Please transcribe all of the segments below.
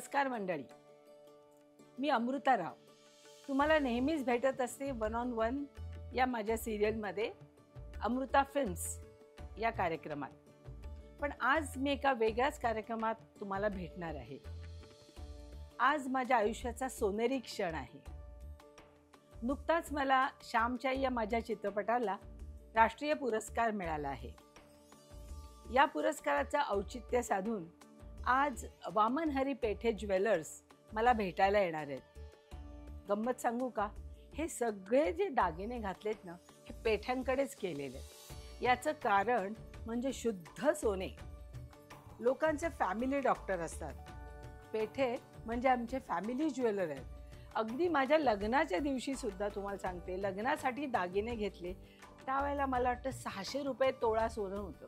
नमस्कार मंडळी, मी अमृता राव तुम्हाला नेहमीच भेटत असते वन ऑन वन या माझ्या सिरियलमध्ये अमृता फिल्म्स या कार्यक्रमात. पण आज मी एका वेगळ्याच कार्यक्रमात तुम्हाला भेटणार आहे. आज माझ्या आयुष्याचा सोनेरी क्षण आहे. नुकताच मला श्यामची या माझ्या चित्रपटाला राष्ट्रीय पुरस्कार मिळाला आहे. या पुरस्काराचं औचित्य साधून आज वामन हरी पेठे ज्वेलर्स मला भेटायला येणार आहेत. गंमत सांगू का, हे सगळे जे दागिने घातलेत ना, हे पेठ्यांकडेच केलेले. याचं कारण म्हणजे शुद्ध सोने. लोकांचे फॅमिली डॉक्टर असतात. पेठे म्हणजे आमचे फॅमिली ज्वेलर आहेत. अगदी माझ्या लग्नाच्या दिवशी सुद्धा तुम्हाला सांगते, लग्नासाठी दागिने घेतले त्यावेळेला मला वाटतं 600 रुपये तोळा सोनं होतं.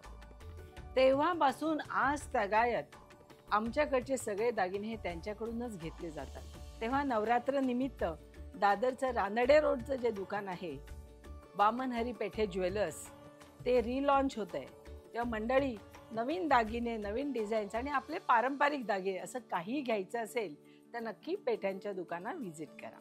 तेव्हापासून आज तगायत आमच्याकडचे सगळे दागिने हे त्यांच्याकडूनच घेतले जातात. तेव्हा नवरात्र निमित्त दादरचं रानडे रोडचं जे दुकान आहे वामन हरी पेठे ज्वेलर्स, ते रिलॉन्च होत आहे. तेव्हा मंडळी, नवीन दागिने, नवीन डिझाईन्स आणि आपले पारंपरिक दागिने असं काही घ्यायचं असेल तर नक्की पेठ्यांच्या दुकानात व्हिजिट करा.